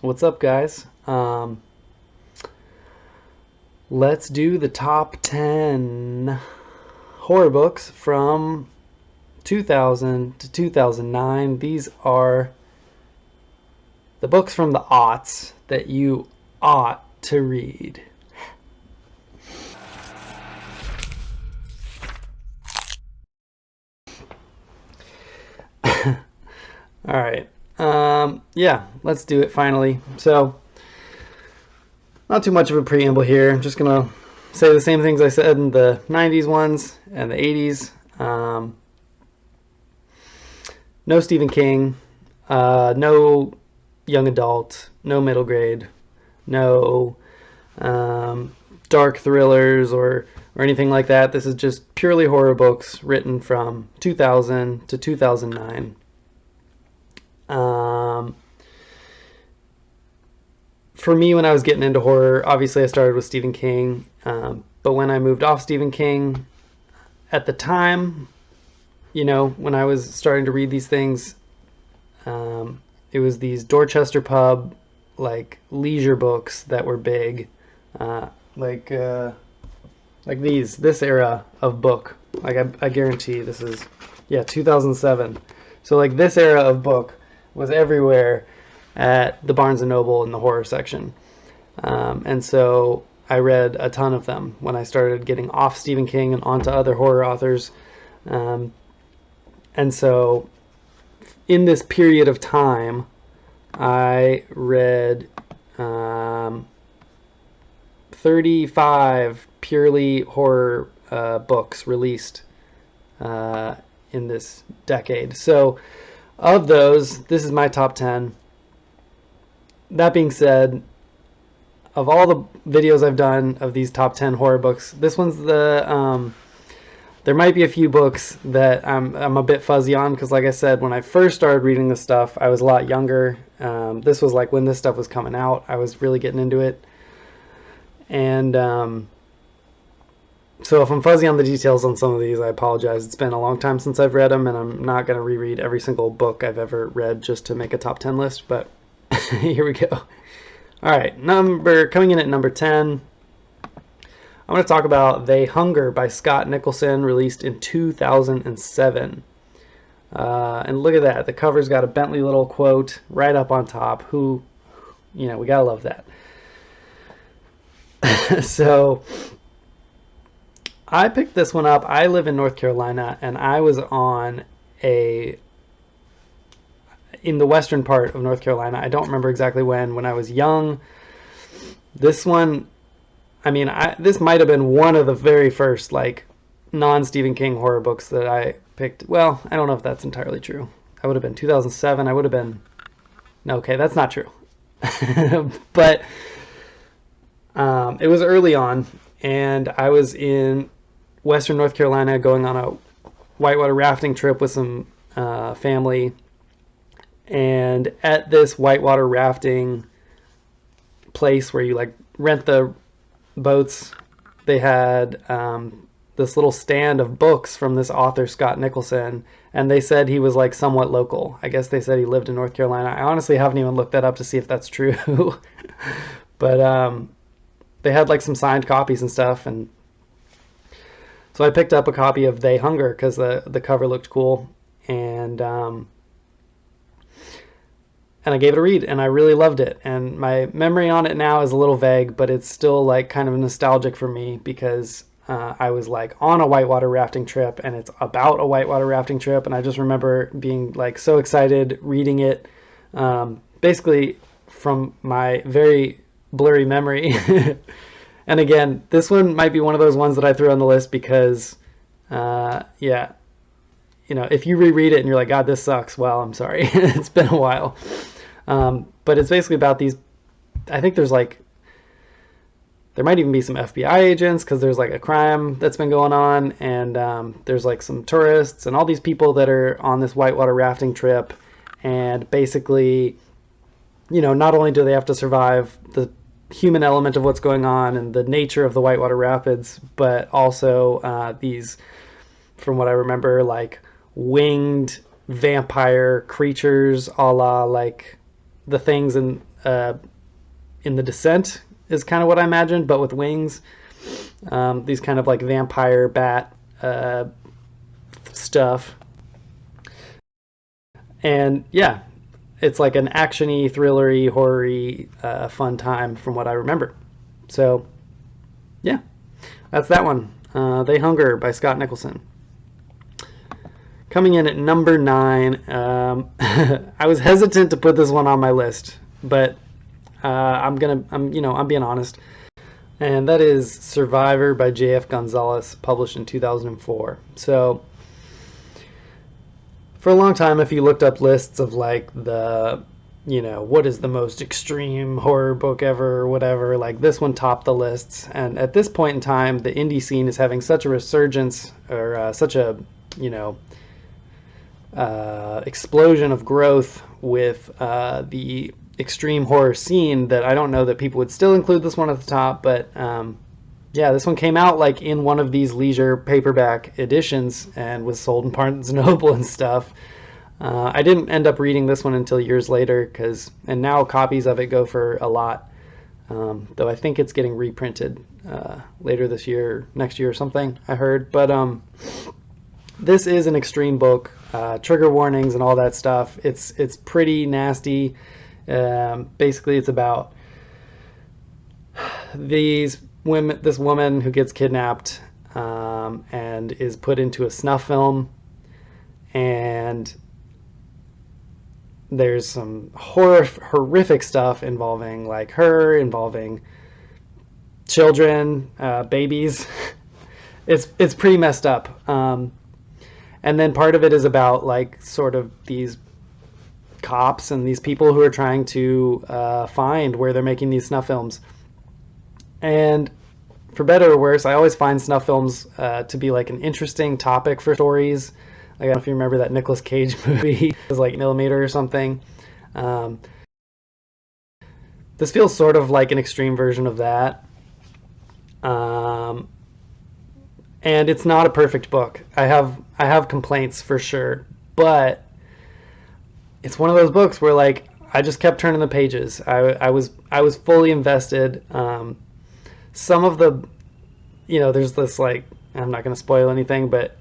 What's up, guys? Let's do the top 10 horror books from 2000 to 2009. These are the books from the aughts that you ought to read. All right. Yeah, let's do it finally. So, not too much of a preamble here. I'm just going to say the same things I said in the 90s ones and the 80s. No Stephen King, no young adult, no middle grade, no dark thrillers or anything like that. This is just purely horror books written from 2000 to 2009. For me, when I was getting into horror, obviously I started with Stephen King, but when I moved off Stephen King, at the time, when I was starting to read these things, it was these Dorchester pub, like, leisure books that were big, like this era of book. Like, I guarantee this is, 2007. So, like, this era of book was everywhere at the Barnes & Noble in the horror section. And so I read a ton of them when I started getting off Stephen King and onto other horror authors. And so in this period of time, I read 35 purely horror books released in this decade. So of those, this is my top 10. That being said, of all the videos I've done of these top 10 horror books, this one's the there might be a few books that I'm a bit fuzzy on, because like I said, when I first started reading this stuff, I was a lot younger. This was like when this stuff was coming out. I was really getting into it. And so if I'm fuzzy on the details on some of these, I apologize. It's been a long time since I've read them, and I'm not going to reread every single book I've ever read just to make a top 10 list, but here we go. All right, coming in at number 10, I'm going to talk about They Hunger by Scott Nicholson, released in 2007. And look at that. The cover's got a Bentley little quote right up on top. We got to love that. So I picked this one up. I live in North Carolina, and I was in the western part of North Carolina. I don't remember exactly when I was young. This one, this might have been one of the very first, like, non-Stephen King horror books that I picked. Well, I don't know if that's entirely true. That would have been 2007. No, okay, that's not true. But it was early on, and I was in western North Carolina going on a whitewater rafting trip with some family. And at this whitewater rafting place where you like rent the boats, they had this little stand of books from this author, Scott Nicholson, and they said he was like somewhat local. I guess they said he lived in North Carolina. I honestly haven't even looked that up to see if that's true. But they had like some signed copies and stuff, and so I picked up a copy of They Hunger because the cover looked cool, and I gave it a read, and I really loved it. And my memory on it now is a little vague, but it's still like kind of nostalgic for me, because I was like on a whitewater rafting trip, and it's about a whitewater rafting trip, and I just remember being like so excited reading it, basically from my very blurry memory. And again, this one might be one of those ones that I threw on the list because if you reread it and you're like, God, this sucks, well, I'm sorry. It's been a while. But it's basically about these, I think there might even be some FBI agents, because there's like a crime that's been going on, and there's like some tourists and all these people that are on this whitewater rafting trip, and basically, not only do they have to survive the human element of what's going on and the nature of the whitewater rapids, but also these, from what I remember, like winged vampire creatures, a la like the things in in The Descent is kind of what I imagined, but with wings. These kind of like vampire bat stuff. And yeah, it's like an actiony, thrillery, horror-y, fun time from what I remember. So yeah, that's that one. They Hunger by Scott Nicholson. Coming in at number 9, I was hesitant to put this one on my list, but I'm being honest, and that is Survivor by J.F. Gonzalez, published in 2004. So for a long time, if you looked up lists of like what is the most extreme horror book ever or whatever, like this one topped the lists. And at this point in time, the indie scene is having such a resurgence, or such a explosion of growth with the extreme horror scene, that I don't know that people would still include this one at the top. But yeah, this one came out like in one of these leisure paperback editions and was sold in Barnes & Noble and stuff. I didn't end up reading this one until years later, and now copies of it go for a lot, though I think it's getting reprinted later this year, next year or something, I heard. But this is an extreme book, trigger warnings and all that stuff. It's pretty nasty. Basically, it's about this woman who gets kidnapped and is put into a snuff film, and there's some horrific stuff involving children, babies. It's pretty messed up. And then part of it is about like sort of these cops and these people who are trying to find where they're making these snuff films. And for better or worse, I always find snuff films to be like an interesting topic for stories. I don't know if you remember that Nicolas Cage movie. It was like Millimeter or something. This feels sort of like an extreme version of that. And it's not a perfect book. I have complaints for sure, but it's one of those books where like I just kept turning the pages. I was fully invested. Some of the, there's this like, I'm not going to spoil anything, but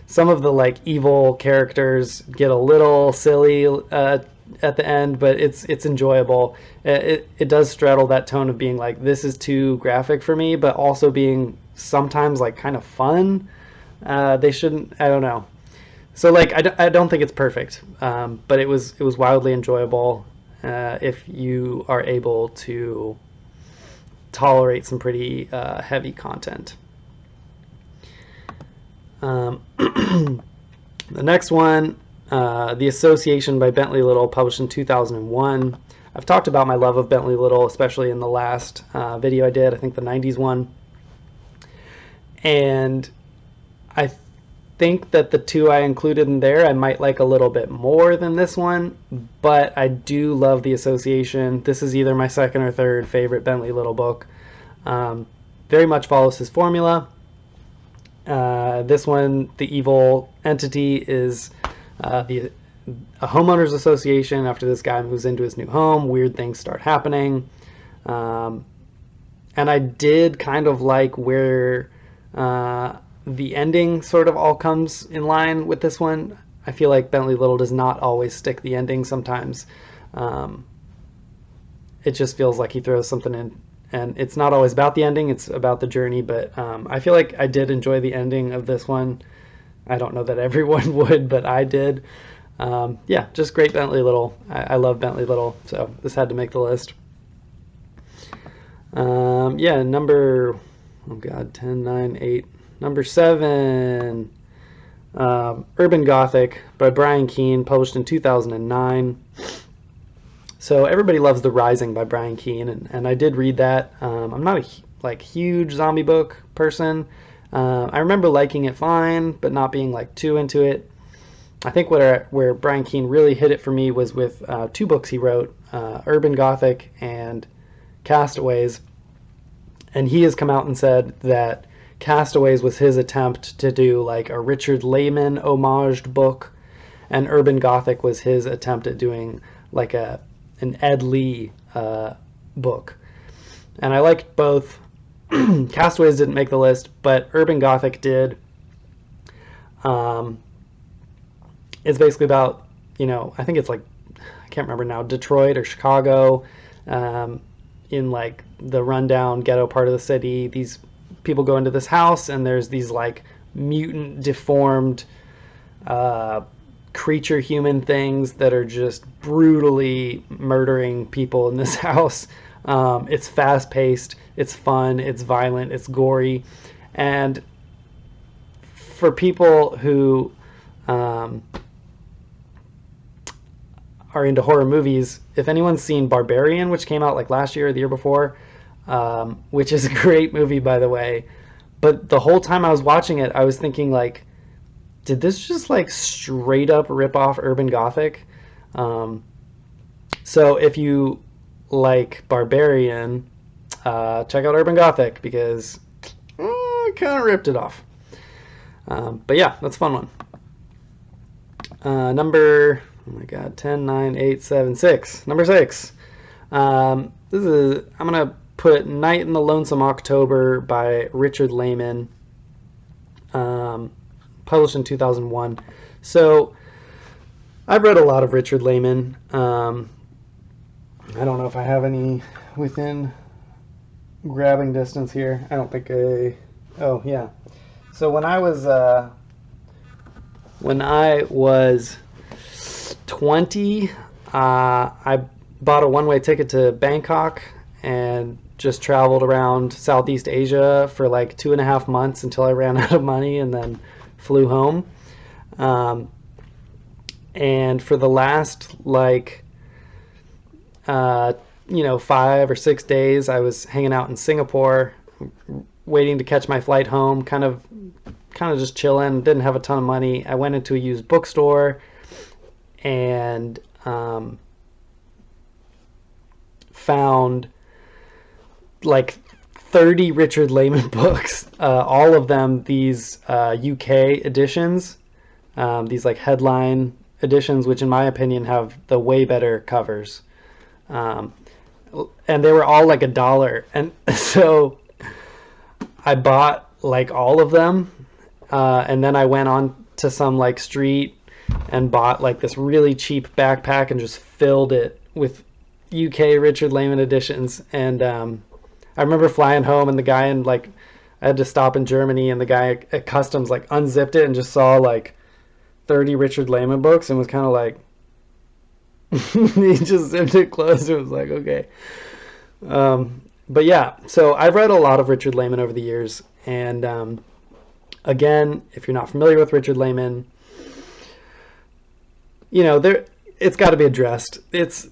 some of the like evil characters get a little silly at the end, but it's enjoyable. It does straddle that tone of being like, this is too graphic for me, but also being sometimes like kind of fun. They shouldn't, I don't know. So like I don't think it's perfect, but it was wildly enjoyable if you are able to tolerate some pretty heavy content. The next one, The Association by Bentley Little, published in 2001. I've talked about my love of Bentley Little, especially in the last video I did, I think the 90s one. And I think that the two I included in there I might like a little bit more than this one, but I do love The Association. This is either my second or third favorite Bentley Little book. Very much follows his formula. This one, the evil entity is a homeowners association. After this guy moves into his new home, weird things start happening. And I did kind of like where the ending sort of all comes in line with this one. I feel like Bentley Little does not always stick the ending sometimes. It just feels like he throws something in, and it's not always about the ending, it's about the journey. But I feel like I did enjoy the ending of this one. I don't know that everyone would, but I did. Yeah, just great Bentley Little. I love Bentley Little, so this had to make the list. Yeah, number, 10, 9, 8. Number 7, Urban Gothic by Brian Keene, published in 2009. So everybody loves The Rising by Brian Keene, and I did read that. I'm not a huge zombie book person. I remember liking it fine, but not being like too into it. I think where Brian Keene really hit it for me was with two books he wrote, Urban Gothic and Castaways. And he has come out and said that Castaways was his attempt to do like a Richard Lehman homaged book, and Urban Gothic was his attempt at doing like an an Ed Lee book. And I liked both. Castaways didn't make the list, but Urban Gothic did. It's basically about, I think it's like, I can't remember now, Detroit or Chicago, in like the rundown ghetto part of the city. These people go into this house, and there's these like mutant, deformed creature human things that are just brutally murdering people in this house. It's fast paced, it's fun, it's violent, it's gory, and for people who are into horror movies, if anyone's seen Barbarian, which came out like last year or the year before, which is a great movie, by the way, but the whole time I was watching it, I was thinking like, did this just like straight up rip off Urban Gothic? So if you like Barbarian, check out Urban Gothic, because I kind of ripped it off. But yeah, that's a fun one. Number, oh my god, 10, 9, 8, 7, 6. Number 6. I'm going to put Night in the Lonesome October by Richard Lehman, published in 2001. So I've read a lot of Richard Lehman. I don't know if I have any within grabbing distance here. I don't think oh yeah. So when I was 20, I bought a one-way ticket to Bangkok and just traveled around Southeast Asia for like 2.5 months until I ran out of money, and then flew home. And for the last 5 or 6 days, I was hanging out in Singapore, waiting to catch my flight home, kind of just chilling, didn't have a ton of money. I went into a used bookstore and found like 30 Richard Lehman books, all of them these UK editions, these like headline editions, which in my opinion have the way better covers. And they were all like $1. And so I bought like all of them. And then I went on to some like street and bought like this really cheap backpack and just filled it with UK Richard Lehman editions. And I remember flying home, and the guy I had to stop in Germany, and the guy at customs like unzipped it and just saw like 30 Richard Lehman books and was kind of like, he just zipped it closed. It was like, okay. But yeah, so I've read a lot of Richard Lehman over the years, and again, if you're not familiar with Richard Lehman, it's got to be addressed. It's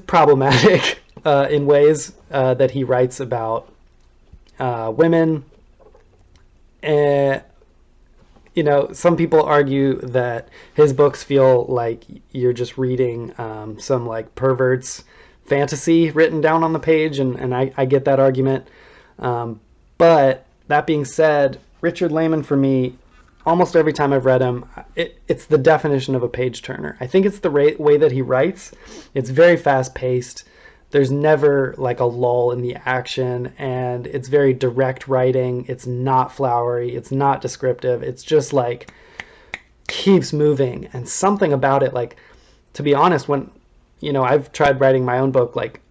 problematic in ways that he writes about women. Some people argue that his books feel like you're just reading some like pervert's fantasy written down on the page, and I get that argument. But that being said, Richard Lehman, for me, almost every time I've read him, it's the definition of a page turner. I think it's the way that he writes. It's very fast paced. There's never like a lull in the action, and it's very direct writing. It's not flowery. It's not descriptive. It's just like keeps moving, and something about it, like, to be honest, when I've tried writing my own book, like,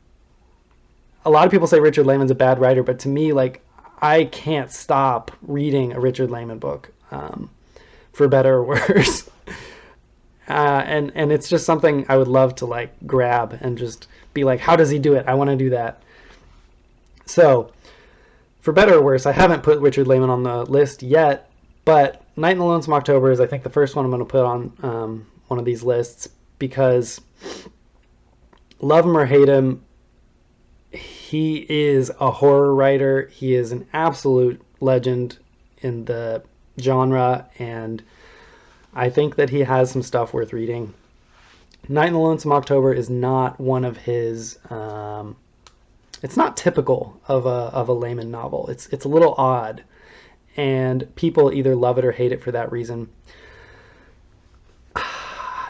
a lot of people say Richard Lehman's a bad writer, but to me, like, I can't stop reading a Richard Lehman book, for better or worse. And it's just something I would love to like grab and just be like, how does he do it? I want to do that. So, for better or worse, I haven't put Richard Lehman on the list yet, but Night in the Lonesome October is, I think, the first one I'm going to put on one of these lists, because love him or hate him, he is a horror writer. He is an absolute legend in the genre, and I think that he has some stuff worth reading. Night in the Lonesome October is not one of his it's not typical of a Lehman novel. It's a little odd, and people either love it or hate it for that reason.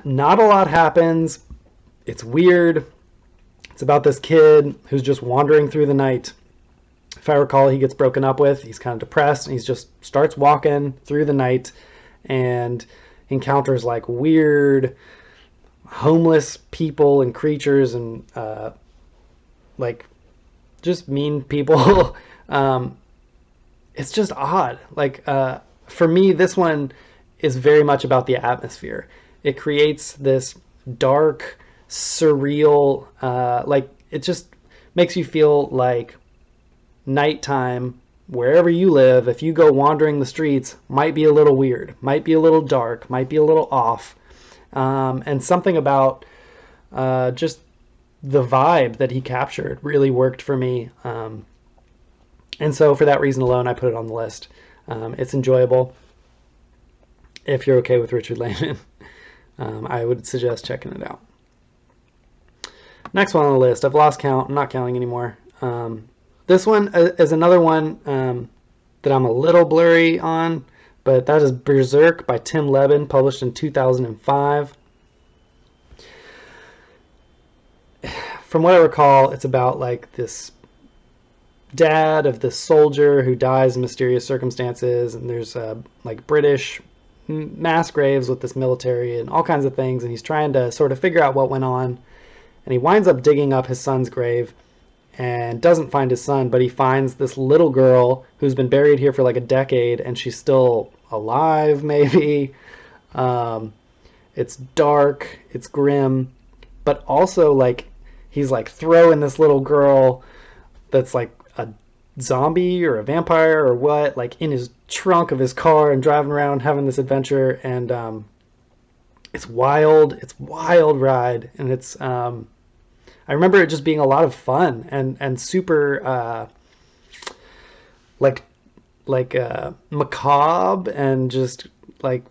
Not a lot happens. It's weird. It's about this kid who's just wandering through the night. If I recall, he gets broken up with. He's kind of depressed, and he just starts walking through the night and encounters like weird homeless people and creatures and like just mean people. It's just odd. Like for me, this one is very much about the atmosphere. It creates this dark, surreal, like it just makes you feel like nighttime wherever you live, if you go wandering the streets, might be a little weird, might be a little dark, might be a little off. And something about just the vibe that he captured really worked for me. And so for that reason alone, I put it on the list. It's enjoyable. If you're okay with Richard Lehman, I would suggest checking it out. Next one on the list, I've lost count. I'm not counting anymore. This one is another one that I'm a little blurry on, but that is Berserk by Tim Levin, published in 2005. From what I recall, it's about like this dad of this soldier who dies in mysterious circumstances, and there's like British mass graves with this military and all kinds of things, and he's trying to sort of figure out what went on, and he winds up digging up his son's grave and doesn't find his son, but he finds this little girl who's been buried here for like a decade, and she's still alive, maybe. It's dark, it's grim, but also like he's like throwing this little girl that's like a zombie or a vampire or what, like in his trunk of his car and driving around having this adventure. And it's wild ride, and it's I remember it just being a lot of fun and super like macabre and just like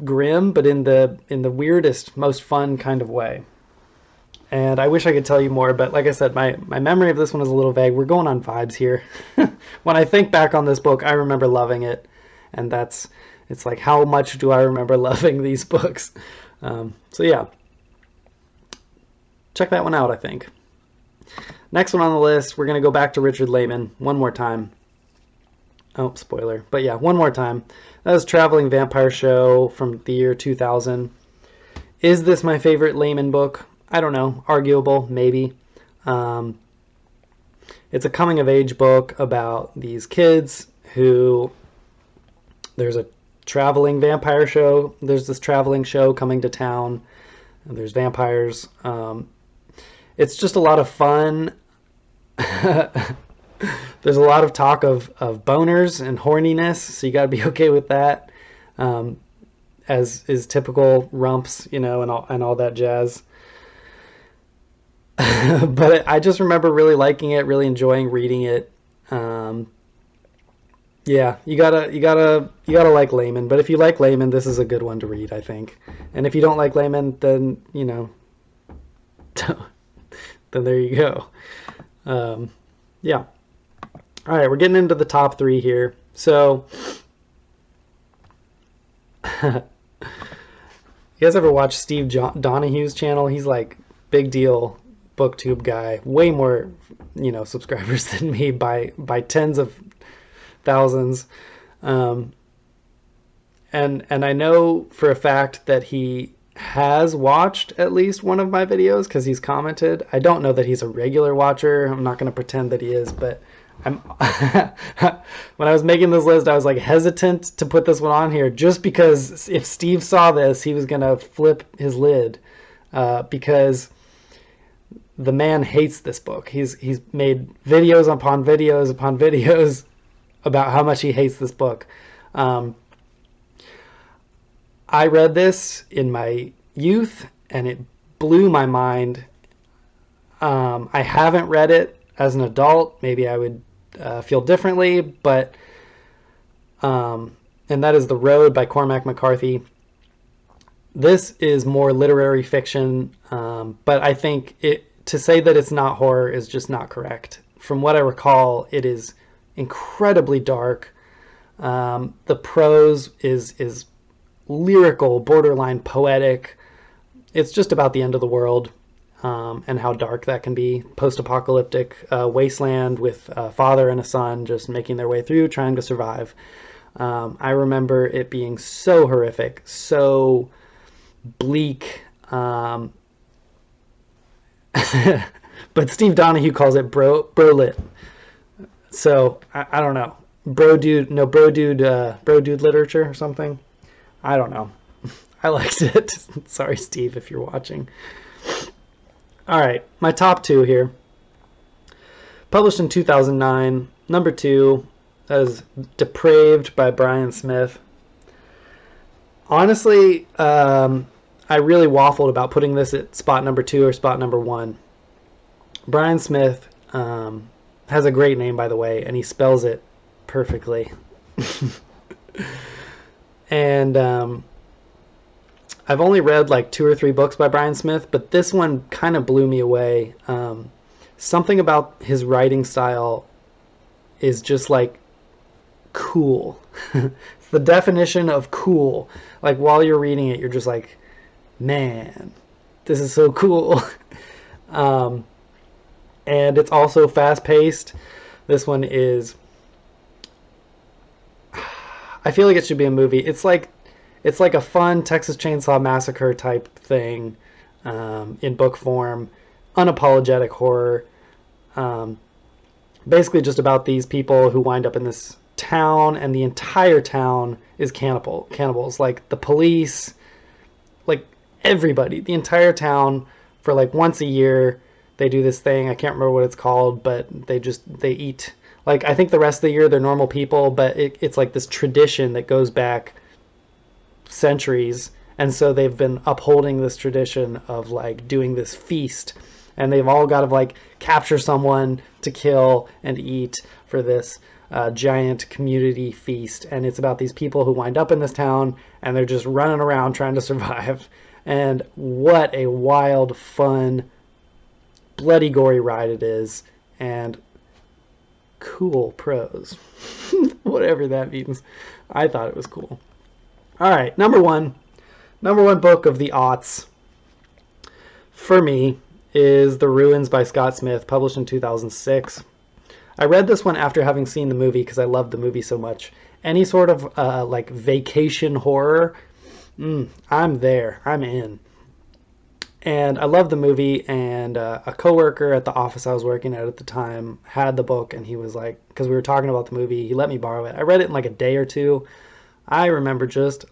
grim, but in the weirdest, most fun kind of way. And I wish I could tell you more, but like I said, my memory of this one is a little vague. We're going on vibes here. When I think back on this book, I remember loving it, and it's like, how much do I remember loving these books? So yeah, check that one out, I think. Next one on the list, we're going to go back to Richard Lehman one more time. Oh, spoiler. But yeah, one more time. That was Traveling Vampire Show from the year 2000. Is this my favorite Lehman book? I don't know. Arguable, maybe. It's a coming-of-age book about these kids who... There's a traveling vampire show. There's this traveling show coming to town. And there's vampires. It's just a lot of fun. There's a lot of talk of boners and horniness, so you got to be okay with that, as is typical rumps, you know, and all that jazz. But I just remember really liking it, really enjoying reading it. Yeah, you gotta like Lehman. But if you like Lehman, this is a good one to read, I think. And if you don't like Lehman, then you know, then there you go. Yeah. All right, we're getting into the top 3 here. So, you guys ever watch Steve Donahue's channel? He's like big deal booktube guy, way more, you know, subscribers than me by tens of thousands. And I know for a fact that he has watched at least one of my videos because he's commented. I don't know that he's a regular watcher. I'm not going to pretend that he is, but when I was making this list, I was like hesitant to put this one on here just because if Steve saw this, he was going to flip his lid, because the man hates this book. He's made videos upon videos upon videos about how much he hates this book. I read this in my youth and it blew my mind. I haven't read it as an adult. Maybe I would feel differently, but and that is The Road by Cormac McCarthy. This is more literary fiction, but I think to say that it's not horror is just not correct. From what I recall, it is incredibly dark. The prose is lyrical, borderline poetic. It's just about the end of the world. and how dark that can be. Post-apocalyptic wasteland with a father and a son just making their way through, trying to survive. I remember it being so horrific, so bleak. But Steve Donahue calls it bro-lit. So I don't know. Bro dude literature or something. I don't know. I liked it. Sorry, Steve, if you're watching. All right, my top two here. Published in 2009, number 2, that is Depraved by Brian Smith. Honestly, I really waffled about putting this at spot number 2 or spot number 1. Brian Smith has a great name, by the way, and he spells it perfectly. And I've only read like 2 or 3 books by Brian Smith, but this one kind of blew me away. Something about his writing style is just like cool. It's the definition of cool. Like while you're reading it, you're just like, man, this is so cool. And it's also fast-paced. This one is, I feel like it should be a movie. It's like a fun Texas Chainsaw Massacre type thing in book form, unapologetic horror. Basically just about these people who wind up in this town, and the entire town is cannibals. Like the police, like everybody, the entire town, for like once a year they do this thing. I can't remember what it's called, but they eat. Like I think the rest of the year they're normal people, but it's like this tradition that goes back centuries, and so they've been upholding this tradition of like doing this feast, and they've all got to like capture someone to kill and eat for this giant community feast. And it's about these people who wind up in this town, and they're just running around trying to survive. And what a wild, fun, bloody, gory ride it is, and cool prose. Whatever that means. I thought it was cool. All right, number one book of the aughts for me is The Ruins by Scott Smith, published in 2006. I read this one after having seen the movie because I loved the movie so much. Any sort of like vacation horror, I'm there. I'm in. And I loved the movie, and a coworker at the office I was working at the time had the book, and he was like, because we were talking about the movie, he let me borrow it. I read it in like a day or two. I remember just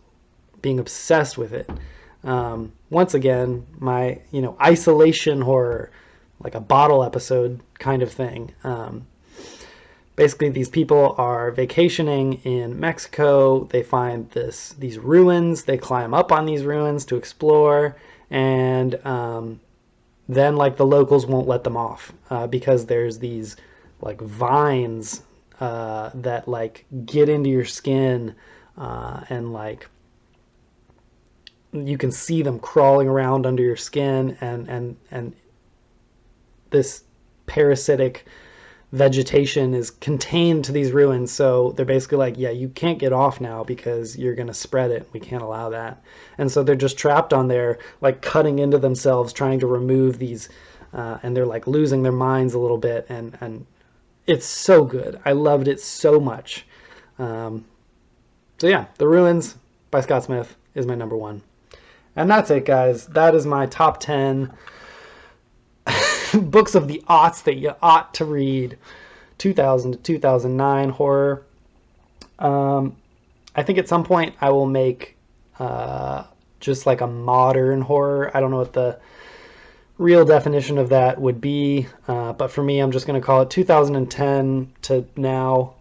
being obsessed with it. Once again, my isolation horror, like a bottle episode kind of thing. Basically, these people are vacationing in Mexico. They find these ruins. They climb up on these ruins to explore, and then like the locals won't let them off because there's these like vines that like get into your skin, and like you can see them crawling around under your skin, and this parasitic vegetation is contained to these ruins. So they're basically like, yeah, you can't get off now because you're going to spread it. We can't allow that. And so they're just trapped on there, like cutting into themselves, trying to remove these, and they're like losing their minds a little bit. And it's so good. I loved it so much. So yeah, The Ruins by Scott Smith is my number one. And that's it, guys. That is my top 10 books of the aughts that you ought to read. 2000 to 2009 horror. I think at some point I will make just like a modern horror. I don't know what the real definition of that would be, but for me, I'm just going to call it 2010 to now.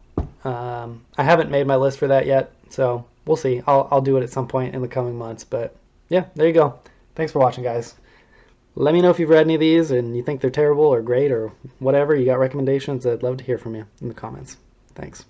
I haven't made my list for that yet, so we'll see. I'll do it at some point in the coming months, but yeah, there you go. Thanks for watching, guys. Let me know if you've read any of these and you think they're terrible or great or whatever. You got recommendations? I'd love to hear from you in the comments. Thanks.